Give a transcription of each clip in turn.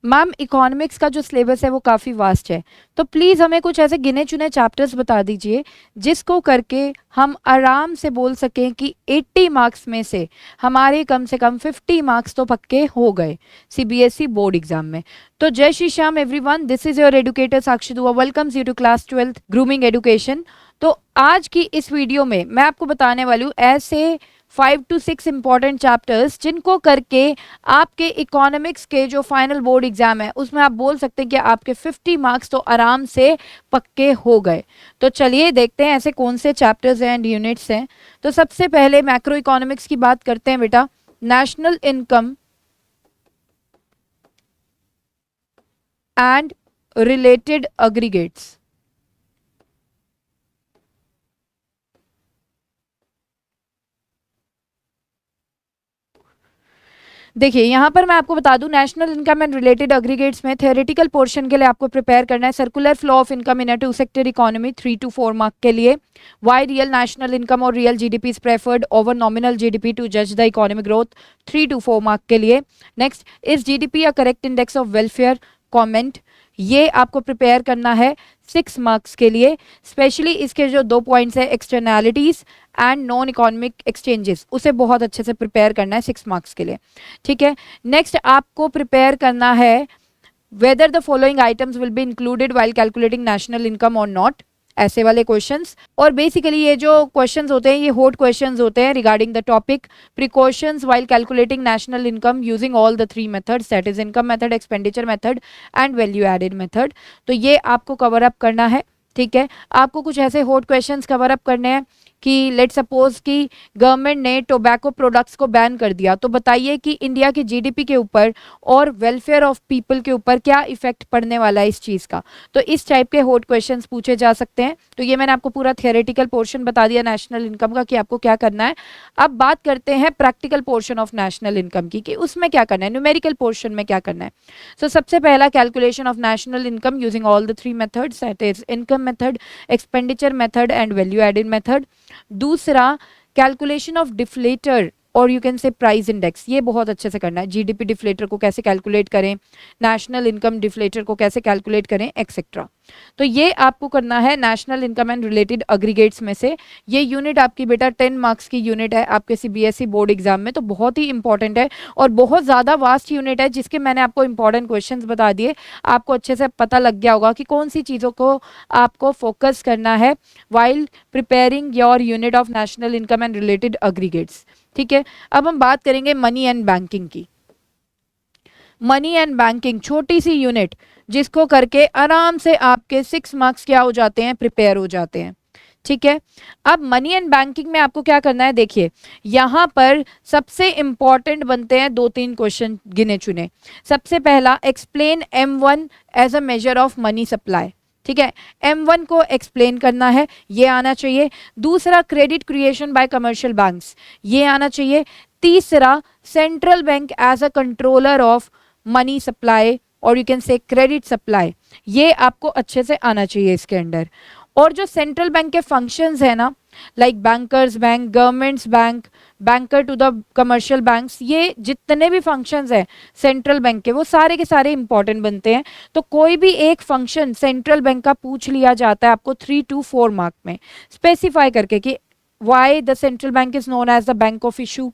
Ma'am economics का जो syllabus है वो काफ़ी वास्ट है, तो प्लीज़ हमें कुछ ऐसे गिने चुने चैप्टर्स बता दीजिए जिसको करके हम आराम से बोल सकें कि 80 मार्क्स में से हमारे कम से कम 50 मार्क्स तो पक्के हो गए सीबीएसई बोर्ड एग्जाम में। तो जय Shri Shyam everyone, this is your educator Sakshi Dua, welcomes you to class 12th grooming education. तो आज की इस वीडियो में मैं आपको बताने वाली हूँ ऐसे 5 to 6 इंपॉर्टेंट चैप्टर्स जिनको करके आपके इकोनॉमिक्स के जो फाइनल बोर्ड एग्जाम है उसमें आप बोल सकते हैं कि आपके 50 मार्क्स तो आराम से पक्के हो गए। तो चलिए देखते हैं ऐसे कौन से चैप्टर्स हैं एंड यूनिट्स हैं। तो सबसे पहले मैक्रो इकोनॉमिक्स की बात करते हैं बेटा। National income and related aggregates. देखिए यहाँ पर मैं आपको बता दूं, national income and related aggregates में थ्योरेटिकल पोर्शन के लिए आपको प्रिपेयर करना है circular flow of income in a two sector economy 3 to 4 mark के लिए। वाई रियल नेशनल इनकम और real GDP is preferred over nominal GDP to जज the economic growth 3 to 4 mark के लिए। Next, is GDP a correct index of welfare comment, ये आपको prepare करना है 6 मार्क्स के लिए। स्पेशली इसके जो 2 पॉइंट्स है externalities and non economic exchanges, उसे बहुत अच्छे से प्रिपेयर करना है 6 मार्क्स के लिए। ठीक है, नेक्स्ट आपको प्रिपेयर करना है whether the following items will be included while calculating national income और नॉट, ऐसे वाले क्वेश्चंस। और बेसिकली ये जो क्वेश्चंस होते हैं ये हॉट क्वेश्चंस होते हैं regarding the topic precautions while calculating national income using all the 3 methods, that is income method, expenditure method and value added method. तो ये आपको कवर अप करना है। ठीक है, आपको कुछ ऐसे हॉट क्वेश्चंस कवर अप करने हैं कि लेट सपोज कि गवर्नमेंट ने टोबैको प्रोडक्ट्स को बैन कर दिया, तो बताइए कि इंडिया की जीडीपी के ऊपर और वेलफेयर ऑफ पीपल के ऊपर क्या इफेक्ट पड़ने वाला है इस चीज़ का। तो इस टाइप के हॉट क्वेश्चंस पूछे जा सकते हैं। तो ये मैंने आपको पूरा थियोरेटिकल पोर्शन बता दिया नेशनल इनकम का कि आपको क्या करना है। अब बात करते हैं practical portion of national income की कि उसमें क्या करना है, न्यूमेरिकल पोर्शन में क्या करना है। सो सबसे पहला calculation of national income using all the 3 methods, that is income method, expenditure method and value added method. दूसरा, कैलकुलेशन ऑफ डिफ्लेटर और you can say price index, ये बहुत अच्छे से करना है। जीडीपी डिफ्लेटर को कैसे कैलकुलेट करें, नेशनल इनकम डिफ्लेटर को कैसे कैलकुलेट करें, एक्सेट्रा। तो ये आपको करना है national income and related aggregates में से। ये यूनिट आपकी बेटा 10 मार्क्स की यूनिट है आपके सीबीएसई बोर्ड एग्जाम में, तो बहुत ही इंपॉर्टेंट है और बहुत ज़्यादा वास्ट यूनिट है जिसके मैंने आपको इंपॉर्टेंट क्वेश्चंस बता दिए। आपको अच्छे से पता लग गया होगा कि कौन सी चीज़ों को आपको फोकस करना है while preparing your unit of national income and related aggregates. ठीक है, अब हम बात करेंगे मनी एंड बैंकिंग की। मनी एंड बैंकिंग छोटी सी यूनिट जिसको करके आराम से आपके 6 मार्क्स क्या हो जाते हैं, प्रिपेयर हो जाते हैं। ठीक है, अब मनी एंड बैंकिंग में आपको क्या करना है, देखिए यहां पर सबसे इंपॉर्टेंट बनते हैं 2-3 क्वेश्चन गिने चुने। सबसे पहला, explain M1 as a measure of money supply. ठीक है, M1 को एक्सप्लेन करना है, ये आना चाहिए। दूसरा, credit creation by commercial banks, ये आना चाहिए। तीसरा, central bank as a controller of money supply और you can say credit supply, ये आपको अच्छे से आना चाहिए इसके अंदर। और जो सेंट्रल बैंक के फंक्शंस है ना, like bankers bank, governments bank, banker to the commercial banks, ये जितने भी फंक्शंस हैं सेंट्रल बैंक के वो सारे के सारे इंपॉर्टेंट बनते हैं। तो कोई भी एक फंक्शन सेंट्रल बैंक का पूछ लिया जाता है आपको 3 to 4 मार्क में स्पेसिफाई करके कि why the central bank is known as the bank of issue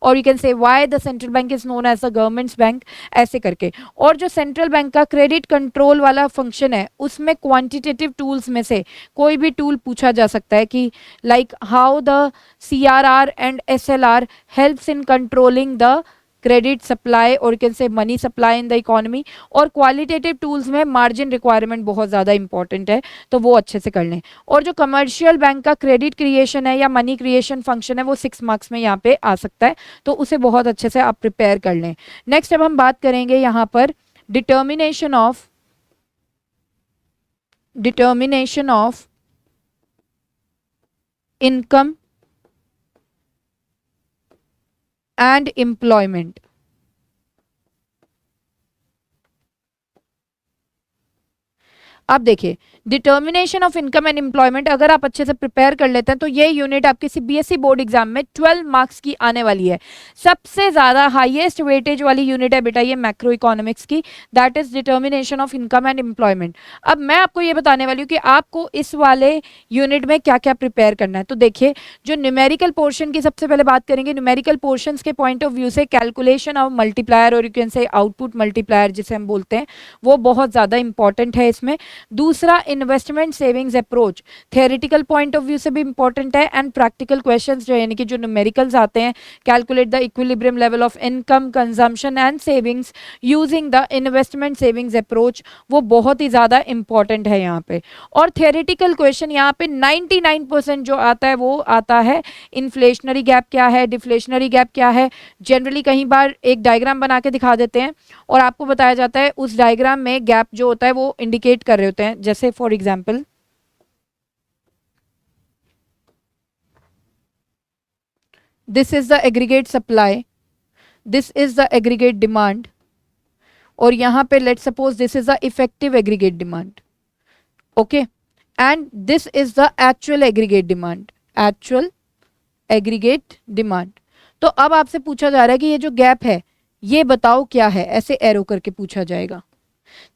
और you can say why the central bank is known as the government's bank, ऐसे करके। और जो सेंट्रल बैंक का क्रेडिट कंट्रोल वाला फंक्शन है उसमें क्वांटिटेटिव टूल्स में से कोई भी टूल पूछा जा सकता है कि like how the CRR and SLR helps in controlling the credit supply और can say money supply in the economy. और क्वालिटेटिव टूल्स में मार्जिन रिक्वायरमेंट बहुत ज़्यादा इंपॉर्टेंट है, तो वो अच्छे से कर लें। और जो कमर्शियल बैंक का क्रेडिट क्रिएशन है या मनी क्रिएशन फंक्शन है वो 6 मार्क्स में यहाँ पे आ सकता है, तो उसे बहुत अच्छे से आप प्रिपेयर कर लें। नेक्स्ट अब हम बात करेंगे यहाँ पर determination of income and employment. अब देखिए, determination of income and employment अगर आप अच्छे से प्रिपेयर कर लेते हैं तो ये यूनिट आपके सीबीएसई बोर्ड एग्जाम में 12 मार्क्स की आने वाली है। सबसे ज्यादा हाईएस्ट वेटेज वाली यूनिट है बेटा ये मैक्रो इकोनॉमिक्स की, that is determination of income and employment. अब मैं आपको ये बताने वाली हूँ कि आपको इस वाले यूनिट में क्या क्या प्रिपेयर करना है। तो देखिए, जो न्यूमेरिकल पोर्शन की सबसे पहले बात करेंगे, न्यूमेरिकल पोर्शन के पॉइंट ऑफ व्यू से कैलकुलेशन ऑफ मल्टीप्लायर और यू कैन से आउटपुट मल्टीप्लायर जिसे हम बोलते हैं, वो बहुत ज्यादा इंपॉर्टेंट है इसमें। दूसरा, investment savings approach theoretical point of view से भी इंपॉर्टेंट है, एंड प्रैक्टिकल क्वेश्चंस जो यानी कि जो न्यूमेरिकल्स आते हैं, calculate the equilibrium level of income consumption and savings using the investment savings approach, वो बहुत ही ज्यादा इंपॉर्टेंट है यहाँ पे। और थ्योरेटिकल क्वेश्चन यहाँ पे 99% जो आता है वो आता है इन्फ्लेशनरी गैप क्या है, डिफ्लेशनरी गैप क्या है। जनरली कहीं बार एक डायग्राम बना के दिखा देते हैं और आपको बताया जाता है उस डायग्राम में गैप जो होता है वो इंडिकेट कर रहे होते हैं, जैसे for example this is the aggregate supply, this is the aggregate demand, और यहां पे let suppose this is the effective aggregate demand, okay, and this is the actual aggregate demand, actual aggregate demand. तो अब आपसे पूछा जा रहा है कि ये जो गैप है ये बताओ क्या है, ऐसे एरो करके पूछा जाएगा,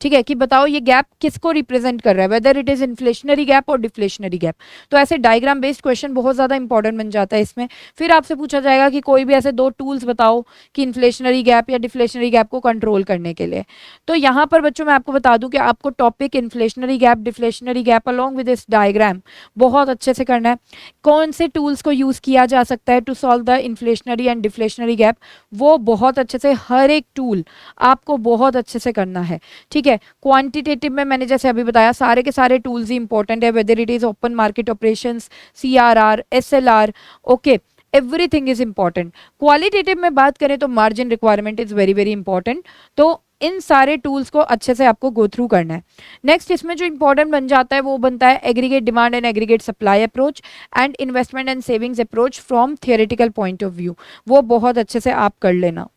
ठीक है, कि बताओ ये गैप किसको रिप्रेजेंट कर रहा है, whether it is inflationary gap और डिफ्लेशनरी गैप। तो ऐसे डायग्राम बेस्ड क्वेश्चन बहुत ज्यादा इंपॉर्टेंट बन जाता है इसमें। फिर आपसे पूछा जाएगा कि कोई भी ऐसे दो टूल्स बताओ कि इन्फ्लेशनरी गैप या डिफ्लेशनरी गैप को कंट्रोल करने के लिए। तो यहाँ पर बच्चों मैं आपको बता दूं कि आपको topic inflationary gap, deflationary gap along with this diagram बहुत अच्छे से करना है। कौन से टूल्स को यूज किया जा सकता है to solve the inflationary and deflationary gap, वो बहुत अच्छे से हर एक टूल आपको बहुत अच्छे से करना है, ठीक है। क्वांटिटेटिव में मैंने जैसे अभी बताया सारे के सारे टूल्स ही इंपॉर्टेंट है, whether it is open market operations, CRR, SLR, okay, everything is important. Qualitative में बात करें तो margin requirement is very very important. तो इन सारे टूल्स को अच्छे से आपको गो थ्रू करना है। नेक्स्ट इसमें जो इंपॉर्टेंट बन जाता है वो बनता है aggregate demand and aggregate supply approach and investment and savings approach from theoretical point of view, वो बहुत अच्छे से आप कर लेना,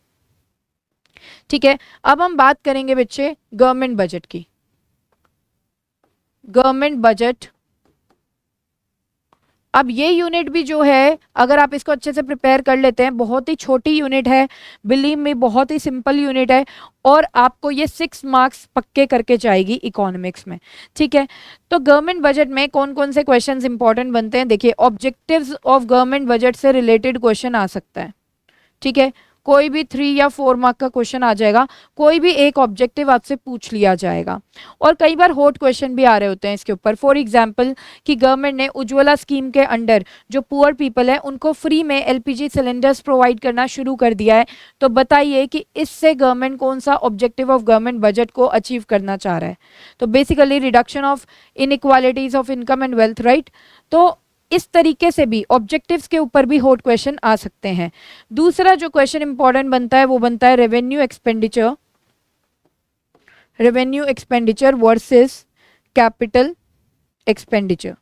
ठीक है। अब हम बात करेंगे बच्चे गवर्नमेंट बजट की। गवर्नमेंट बजट, अब ये यूनिट भी जो है अगर आप इसको अच्छे से प्रिपेयर कर लेते हैं, बहुत ही छोटी यूनिट है, बिलीव में बहुत ही सिंपल यूनिट है, और आपको ये 6 मार्क्स पक्के करके जाएगी इकोनॉमिक्स में, ठीक है। तो गवर्नमेंट बजट में कौन कौन से क्वेश्चंस इंपॉर्टेंट बनते हैं, देखिए ऑब्जेक्टिव्स ऑफ गवर्नमेंट बजट से रिलेटेड क्वेश्चन आ सकता है, ठीक है। कोई भी 3 या 4 मार्क का क्वेश्चन आ जाएगा, कोई भी एक ऑब्जेक्टिव आपसे पूछ लिया जाएगा, और कई बार हॉट क्वेश्चन भी आ रहे होते हैं इसके ऊपर। फॉर एग्जांपल कि गवर्नमेंट ने उज्ज्वला स्कीम के अंडर जो पुअर पीपल है उनको फ्री में एलपीजी सिलेंडर्स प्रोवाइड करना शुरू कर दिया है, तो बताइए कि इससे गवर्नमेंट कौन सा ऑब्जेक्टिव ऑफ गवर्नमेंट बजट को अचीव करना चाह रहा है। तो basically reduction of inequalities of income and wealth, right. तो इस तरीके से भी ऑब्जेक्टिव्स के ऊपर भी हॉट क्वेश्चन आ सकते हैं। दूसरा जो क्वेश्चन इंपॉर्टेंट बनता है वो बनता है revenue expenditure, revenue expenditure versus capital expenditure,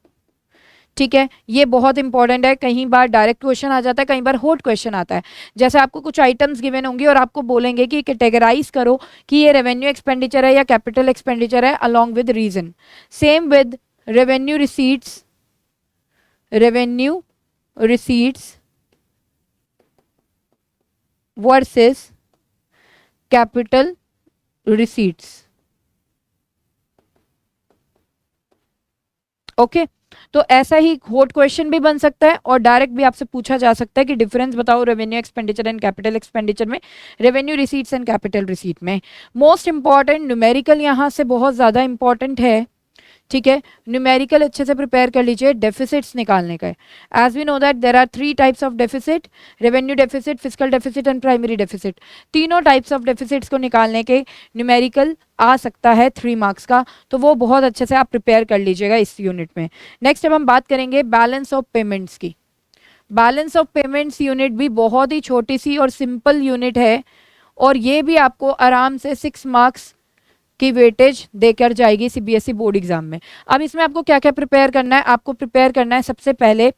ठीक है। ये बहुत इंपॉर्टेंट है, कहीं बार डायरेक्ट क्वेश्चन आ जाता है, कई बार हॉट क्वेश्चन आता है। जैसे आपको कुछ आइटम्स गिवन होंगे और आपको बोलेंगे कि कैटेगराइज करो कि ये रेवेन्यू एक्सपेंडिचर है या कैपिटल एक्सपेंडिचर है along with reason. Same with revenue receipts, revenue receipts versus capital receipts, okay. तो ऐसा ही हॉट क्वेश्चन भी बन सकता है और डायरेक्ट भी आपसे पूछा जा सकता है कि डिफरेंस बताओ revenue expenditure and capital expenditure में, revenue receipts and capital receipt में। मोस्ट इंपॉर्टेंट न्यूमेरिकल यहां से बहुत ज्यादा इंपॉर्टेंट है, ठीक है। न्यूमेरिकल अच्छे से प्रिपेयर कर लीजिए, डेफिसिट्स निकालने का है। As we know that there are 3 types of deficit, revenue deficit, fiscal deficit and primary deficit. तीनों टाइप्स ऑफ डेफिसिट्स को निकालने के न्यूमेरिकल आ सकता है 3 मार्क्स का, तो वो बहुत अच्छे से आप प्रिपेयर कर लीजिएगा इस यूनिट में। नेक्स्ट अब हम बात करेंगे बैलेंस ऑफ पेमेंट्स की। बैलेंस ऑफ पेमेंट्स यूनिट भी बहुत ही छोटी सी और सिंपल यूनिट है, और ये भी आपको आराम से 6 मार्क्स की वेटेज देकर जाएगी सीबीएसई बोर्ड एग्जाम में। अब इसमें आपको क्या क्या प्रिपेयर करना है, आपको प्रिपेयर करना है सबसे पहले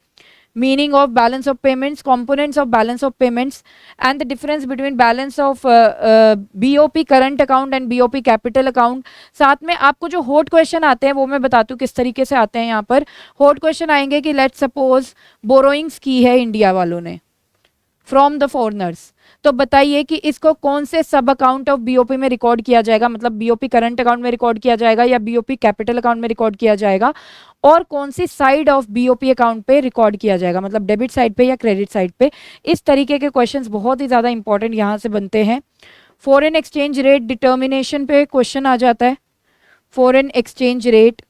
meaning of balance of payments, components of balance of payments, and the difference between balance of BOP current account and BOP capital account. साथ में आपको जो हॉट क्वेश्चन आते हैं वो मैं बताती हूँ किस तरीके से आते हैं. यहाँ पर हॉट क्वेश्चन आएंगे कि लेट्स सपोज बोरोइंग्स की है इंडिया वालों ने फ्रॉम द फॉरनर्स, तो बताइए कि इसको कौन से सब अकाउंट ऑफ बीओपी में रिकॉर्ड किया जाएगा, मतलब बीओपी करंट अकाउंट में रिकॉर्ड किया जाएगा या बीओपी कैपिटल अकाउंट में रिकॉर्ड किया जाएगा, और कौन सी साइड ऑफ बीओपी अकाउंट पे रिकॉर्ड किया जाएगा, मतलब डेबिट साइड पे या क्रेडिट साइड पे. इस तरीके के क्वेश्चंस बहुत ही ज़्यादा इंपॉर्टेंट यहाँ से बनते हैं. फॉरेन एक्सचेंज रेट डिटर्मिनेशन पे क्वेश्चन आ जाता है. फॉरेन एक्सचेंज रेट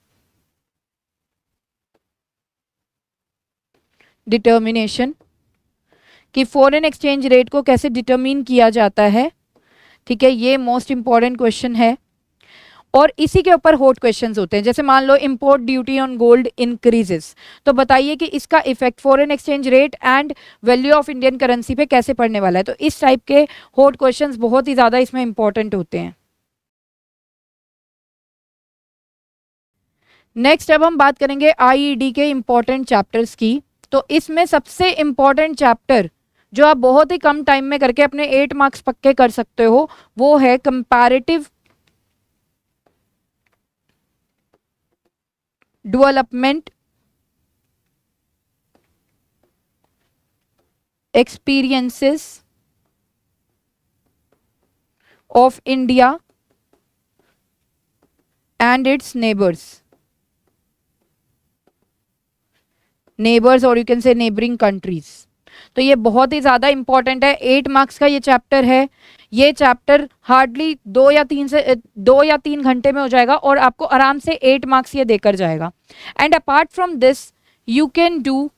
डिटर्मिनेशन, कि फॉरेन एक्सचेंज रेट को कैसे डिटरमिन किया जाता है. ठीक है, ये मोस्ट इंपॉर्टेंट क्वेश्चन है. और इसी के ऊपर हॉट क्वेश्चंस होते हैं. जैसे मान लो import duty on gold increases, तो बताइए कि इसका effect foreign exchange rate and value of Indian currency पे कैसे पड़ने वाला है. तो इस टाइप के हॉट क्वेश्चंस बहुत ही ज़्यादा इसमें इंपॉर्टेंट होते हैं. नेक्स्ट अब हम बात करेंगे आईईडी के इंपॉर्टेंट चैप्टर्स की. तो इसमें सबसे इंपॉर्टेंट चैप्टर जो आप बहुत ही कम टाइम में करके अपने 8 मार्क्स पक्के कर सकते हो वो है comparative development experiences of India and its neighbours और you can say neighbouring countries. तो ये बहुत ही ज़्यादा इंपॉर्टेंट है. 8 मार्क्स का ये चैप्टर है. ये चैप्टर हार्डली 2 या 3 घंटे में हो जाएगा और आपको आराम से 8 मार्क्स ये देकर जाएगा. And apart from this you can do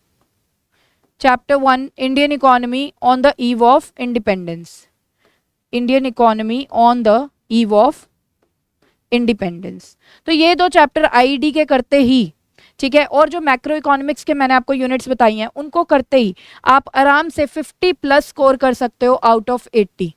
chapter 1 Indian economy on the eve of independence. Indian economy on the eve of independence. तो ये 2 चैप्टर आईईडी के करते ही, ठीक है, और जो मैक्रो इकोनॉमिक्स के मैंने आपको यूनिट्स बताई हैं उनको करते ही आप आराम से 50+ स्कोर कर सकते हो आउट ऑफ 80.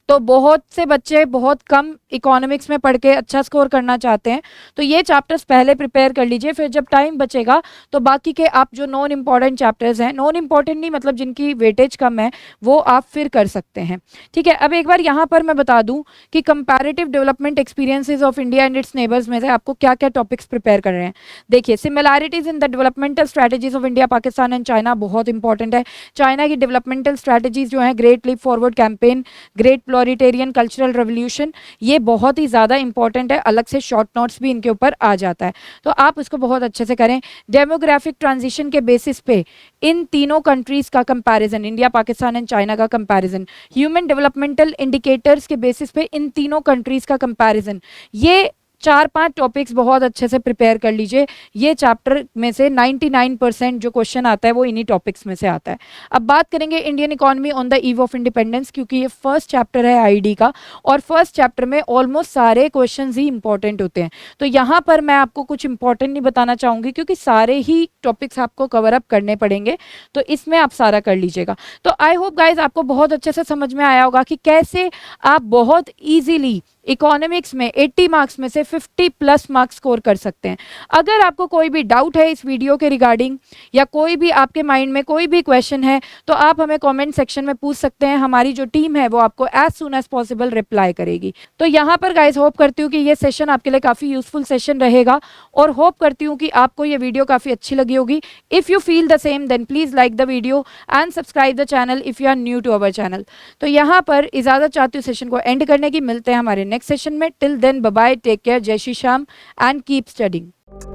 तो बहुत से बच्चे बहुत कम इकोनॉमिक्स में पढ़ के अच्छा स्कोर करना चाहते हैं, तो ये चैप्टर्स पहले प्रिपेयर कर लीजिए. फिर जब टाइम बचेगा तो बाकी के आप जो नॉन इम्पॉर्टेंट चैप्टर्स हैं, नॉन इम्पॉर्टेंट नहीं मतलब जिनकी वेटेज कम है, वो आप फिर कर सकते हैं. ठीक है, अब एक बार यहाँ पर मैं बता दूँ कि comparative development experiences of India and its neighbours में से आपको क्या क्या टॉपिक्स प्रिपेयर कर रहे हैं. देखिए, similarities in the developmental strategies of India, Pakistan and China बहुत इंपॉर्टेंट है. चाइना की डेवलपमेंटल स्ट्रैटेजीज जो है great leap forward campaign, great proletarian cultural revolution, ये बहुत ही ज़्यादा इंपॉर्टेंट है. अलग से शॉर्ट नोट्स भी इनके ऊपर आ जाता है, तो आप उसको बहुत अच्छे से करें. डेमोग्राफिक ट्रांजिशन के बेसिस पे इन तीनों कंट्रीज़ का comparison, India, Pakistan and China का कंपैरिजन, ह्यूमन डेवलपमेंटल इंडिकेटर्स के बेसिस पे इन तीनों कंट्रीज़ का कंपैरिजन, ये 4-5 टॉपिक्स बहुत अच्छे से प्रिपेयर कर लीजिए. ये चैप्टर में से 99% जो क्वेश्चन आता है वो इन्हीं टॉपिक्स में से आता है. अब बात करेंगे Indian economy on the eve of independence, क्योंकि ये फर्स्ट चैप्टर है आईडी का और फर्स्ट चैप्टर में ऑलमोस्ट सारे क्वेश्चंस ही इंपॉर्टेंट होते हैं. तो यहाँ पर मैं आपको कुछ इंपॉर्टेंट नहीं बताना चाहूँगी क्योंकि सारे ही टॉपिक्स आपको कवर अप करने पड़ेंगे, तो इसमें आप सारा कर लीजिएगा. तो आई होप गाइज आपको बहुत अच्छे से समझ में आया होगा कि कैसे आप बहुत ईजीली इकोनॉमिक्स में 80 मार्क्स में से 50+ मार्क्स स्कोर कर सकते हैं. अगर आपको कोई भी डाउट है इस वीडियो के रिगार्डिंग या कोई भी आपके माइंड में कोई भी क्वेश्चन है तो आप हमें कमेंट सेक्शन में पूछ सकते हैं. हमारी जो टीम है वो आपको as soon as possible reply करेगी. तो यहाँ पर गाइज होप करती हूँ कि ये सेशन आपके लिए काफ़ी यूजफुल सेशन रहेगा और होप करती हूँ कि आपको ये वीडियो काफ़ी अच्छी लगी होगी. If you feel the same then please like the video and subscribe the channel if you are new to our channel. तो यहाँ पर इजाज़त चाहती हूँ सेशन को एंड करने की. मिलते हैं हमारे नेक्स्ट सेशन में. Till then bye bye, take care, जय Shri Shyam and keep studying.